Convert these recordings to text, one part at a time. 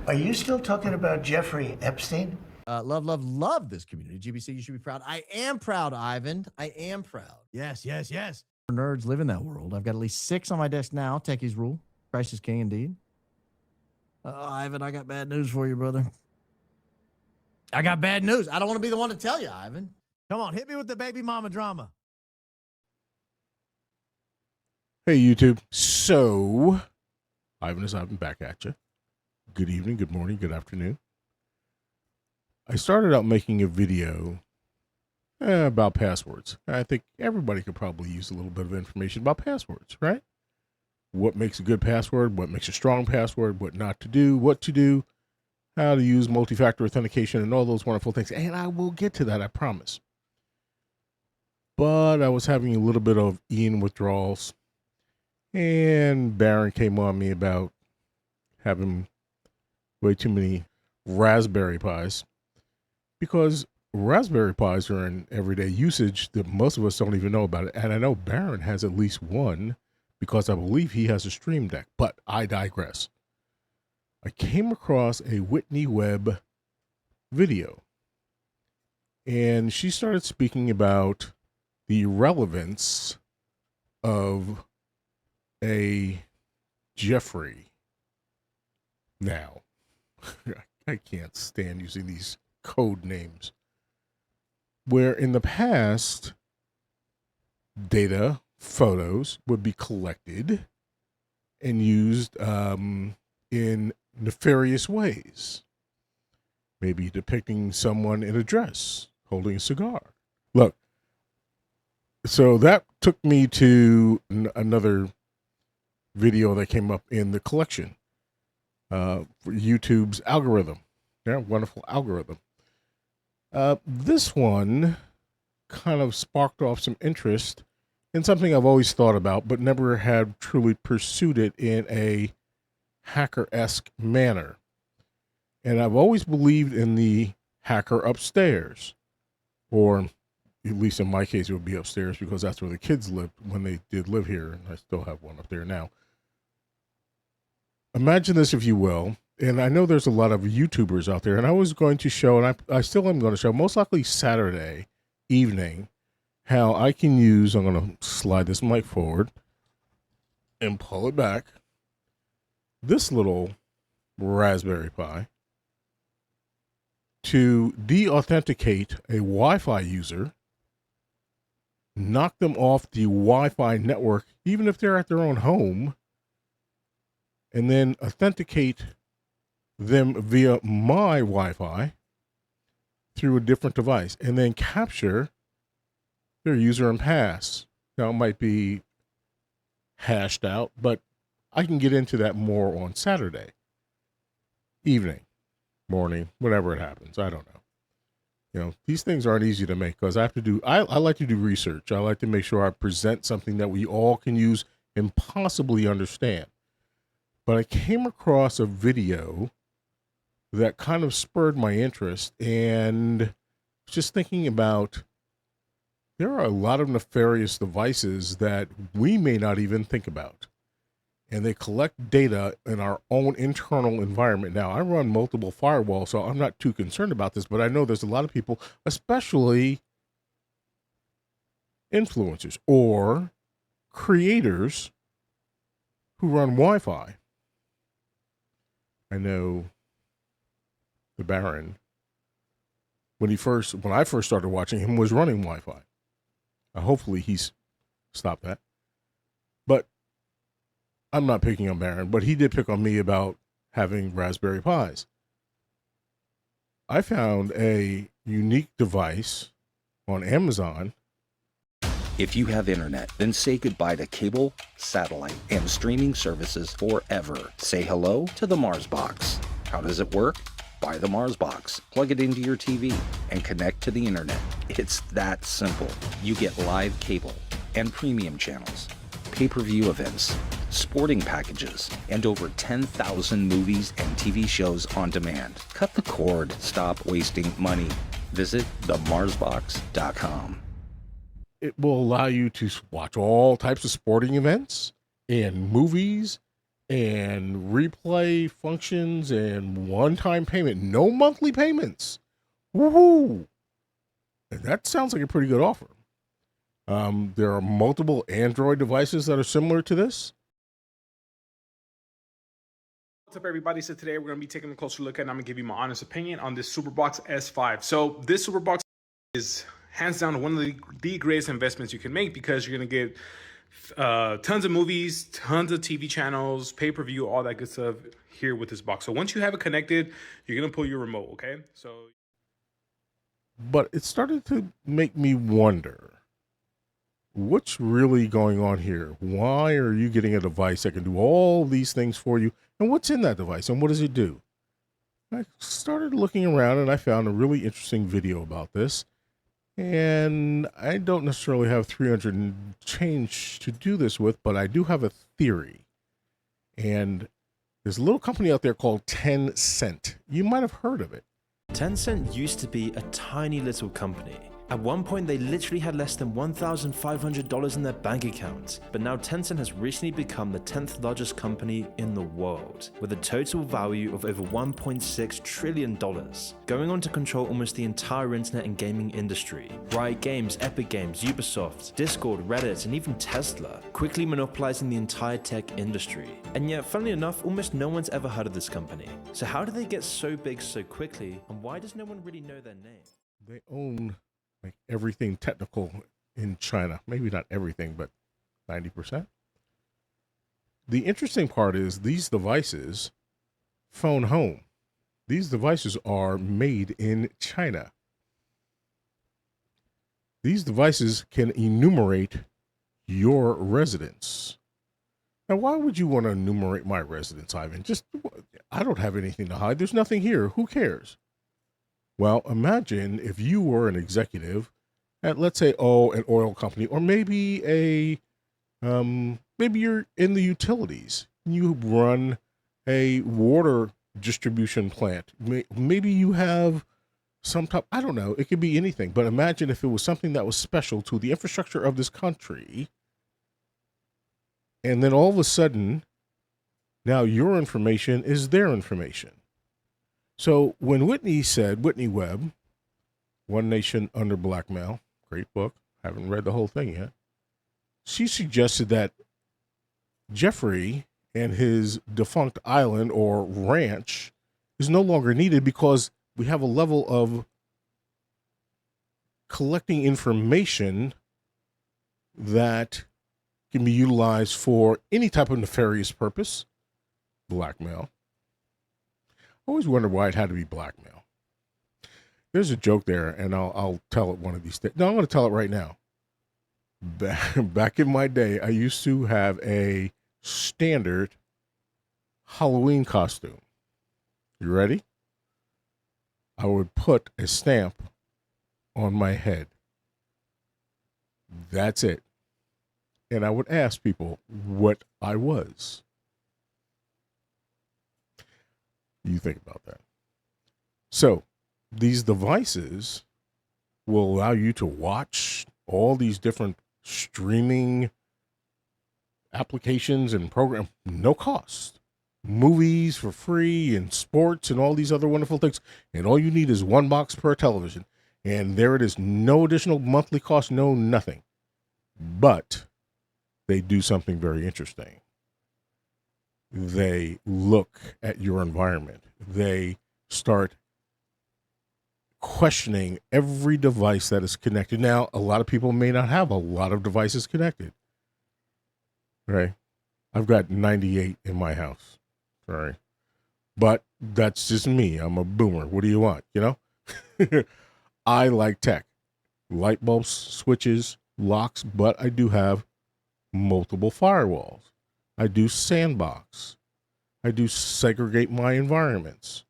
Are you still talking about Jeffrey Epstein? Love this community. GBC, you should be proud. I am proud, Ivan. I am proud. Yes. Nerds live in that world. I've got at least 6 on my desk now. Techies rule. Christ is king indeed. Ivan, I got bad news for you, brother. I got bad news. I don't want to be the one to tell you, Ivan. Come on, hit me with the baby mama drama. Hey, YouTube. So, Ivan is Ivan back at you. Good evening, good morning, good afternoon. I started out making a video about passwords. I think everybody could probably use a little bit of information about passwords, right? What makes a good password, what makes a strong password, what not to do, what to do, how to use multi-factor authentication, and all those wonderful things. And I will get to that, I promise. But I was having a little bit of Ian withdrawals, and Baron came on me about having way too many Raspberry Pis, because Raspberry Pis are in everyday usage that most of us don't even know about it. And I know Baron has at least one because I believe he has a Stream Deck, but I digress. I came across a Whitney Webb video, and she started speaking about the relevance of a Jeffrey. Now, I can't stand using these code names, where in the past, data, photos would be collected and used in nefarious ways. Maybe depicting someone in a dress, holding a cigar. Look, so that took me to another video that came up in the collection for YouTube's algorithm. Yeah, wonderful algorithm. This one kind of sparked off some interest in something I've always thought about, but never had truly pursued it in a hacker-esque manner. And I've always believed in the hacker upstairs, or at least in my case, it would be upstairs because that's where the kids lived when they did live here, and I still have one up there now. Imagine this, if you will, and I know there's a lot of YouTubers out there, and I was going to show, and I still am going to show, most likely Saturday evening, how I can use, I'm going to slide this mic forward and pull it back, this little Raspberry Pi to de-authenticate a Wi-Fi user, knock them off the Wi-Fi network, even if they're at their own home, and then authenticate them via my Wi-Fi through a different device, and then capture their user and pass. Now, it might be hashed out, but I can get into that more on Saturday evening, morning, whenever it happens. I don't know. You know, these things aren't easy to make because I have to do, I like to do research. I like to make sure I present something that we all can use and possibly understand. But I came across a video that kind of spurred my interest, and just thinking about, there are a lot of nefarious devices that we may not even think about. And they collect data in our own internal environment. Now, I run multiple firewalls, so I'm not too concerned about this, but I know there's a lot of people, especially influencers or creators, who run Wi-Fi. I know the Baron, when I first started watching him, was running Wi-Fi. Hopefully he's stopped that. But I'm not picking on Baron, but he did pick on me about having Raspberry Pis. I found a unique device on Amazon. If you have internet, then say goodbye to cable, satellite, and streaming services forever. Say hello to the Mars Box. How does it work? Buy the Mars Box, plug it into your TV, and connect to the internet. It's that simple. You get live cable and premium channels, pay-per-view events, sporting packages, and over 10,000 movies and TV shows on demand. Cut the cord. Stop wasting money. Visit themarsbox.com. It will allow you to watch all types of sporting events and movies and replay functions and one-time payment, no monthly payments. Woohoo! That sounds like a pretty good offer. There are multiple Android devices that are similar to this. What's up, everybody? So today we're going to be taking a closer look at, and I'm going to give you my honest opinion on this Superbox S5. So this Superbox is hands down one of the greatest investments you can make, because you're going to get tons of movies, tons of TV channels, pay-per-view, all that good stuff here with this box. So once you have it connected, you're going to pull your remote, okay? But it started to make me wonder, what's really going on here? Why are you getting a device that can do all these things for you? And what's in that device, and what does it do? I started looking around, and I found a really interesting video about this. And I don't necessarily have 300 and change to do this with, but I do have a theory. And there's a little company out there called Tencent. You might have heard of it. Tencent used to be a tiny little company. At one point, they literally had less than $1,500 in their bank account. But now Tencent has recently become the 10th largest company in the world, with a total value of over $1.6 trillion, going on to control almost the entire internet and gaming industry. Riot Games, Epic Games, Ubisoft, Discord, Reddit, and even Tesla, quickly monopolizing the entire tech industry. And yet, funnily enough, almost no one's ever heard of this company. So how did they get so big so quickly, and why does no one really know their name? They own like everything technical in China. Maybe not everything, but 90%. The interesting part is these devices, phone home, these devices are made in China. These devices can enumerate your residence. Now, why would you want to enumerate my residence, Ivan? I don't have anything to hide. There's nothing here. Who cares? Well, imagine if you were an executive at, let's say, an oil company, or maybe maybe you're in the utilities. You run a water distribution plant. Maybe you have some type, I don't know, it could be anything. But imagine if it was something that was special to the infrastructure of this country. And then all of a sudden, now your information is their information. So when Whitney Webb, One Nation Under Blackmail, great book, haven't read the whole thing yet, she suggested that Jeffrey and his defunct island or ranch is no longer needed, because we have a level of collecting information that can be utilized for any type of nefarious purpose, blackmail. I always wondered why it had to be blackmail. There's a joke there, and I'll tell it one of these days. No, I'm going to tell it right now. Back in my day, I used to have a standard Halloween costume. You ready? I would put a stamp on my head. That's it. And I would ask people what I was. You think about that. So these devices will allow you to watch all these different streaming applications and programs, no cost. Movies for free, and sports, and all these other wonderful things. And all you need is one box per television. And there it is. No additional monthly cost, no nothing. But they do something very interesting. They look at your environment. They start questioning every device that is connected. Now, a lot of people may not have a lot of devices connected. Right? I've got 98 in my house. Sorry. But that's just me. I'm a boomer. What do you want? You know? I like tech. Light bulbs, switches, locks, but I do have multiple firewalls. I do sandbox. I do segregate my environments.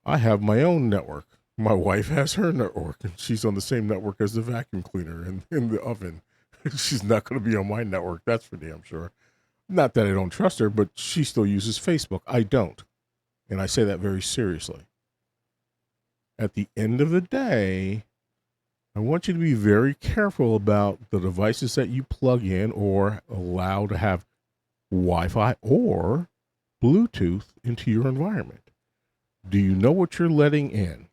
I have my own network. My wife has her network, and she's on the same network as the vacuum cleaner and in the oven. She's not going to be on my network, that's for damn sure. Not that I don't trust her, but she still uses Facebook. I don't. And I say that very seriously. At the end of the day, I want you to be very careful about the devices that you plug in or allow to have Wi-Fi or Bluetooth into your environment? Do you know what you're letting in?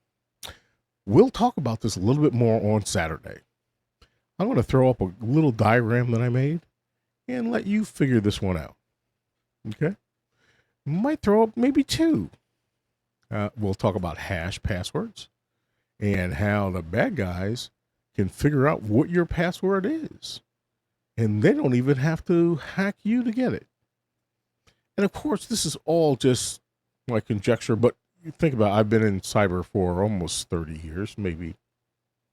We'll talk about this a little bit more on Saturday. I'm going to throw up a little diagram that I made and let you figure this one out. Okay? Might throw up maybe two. We'll talk about hash passwords and how the bad guys can figure out what your password is. And they don't even have to hack you to get it. And of course, this is all just my conjecture, but you think about it, I've been in cyber for almost 30 years, maybe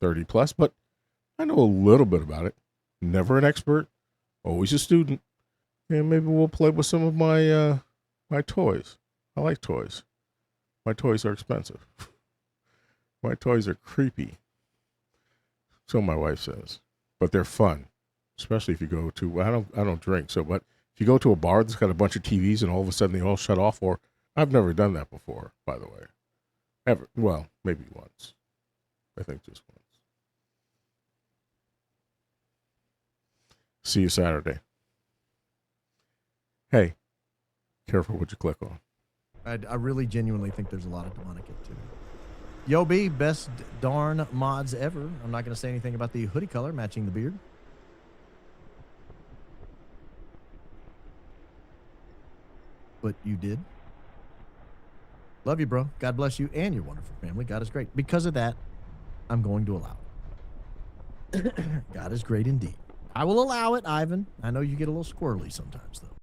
30 plus, but I know a little bit about it. Never an expert, always a student. And maybe we'll play with some of my my toys. I like toys. My toys are expensive. My toys are creepy. So my wife says, but they're fun, especially if you go to, I don't drink. So, but if you go to a bar that's got a bunch of TVs and all of a sudden they all shut off, or I've never done that before, by the way, ever. Well, maybe once. I think just once. See you Saturday. Hey, careful what you click on. I really genuinely think there's a lot of demonic activity. Yo, B, best darn mods ever. I'm not going to say anything about the hoodie color matching the beard. But you did. Love you, bro. God bless you and your wonderful family. God is great. Because of that, I'm going to allow it. God is great indeed. I will allow it, Ivan. I know you get a little squirrely sometimes, though.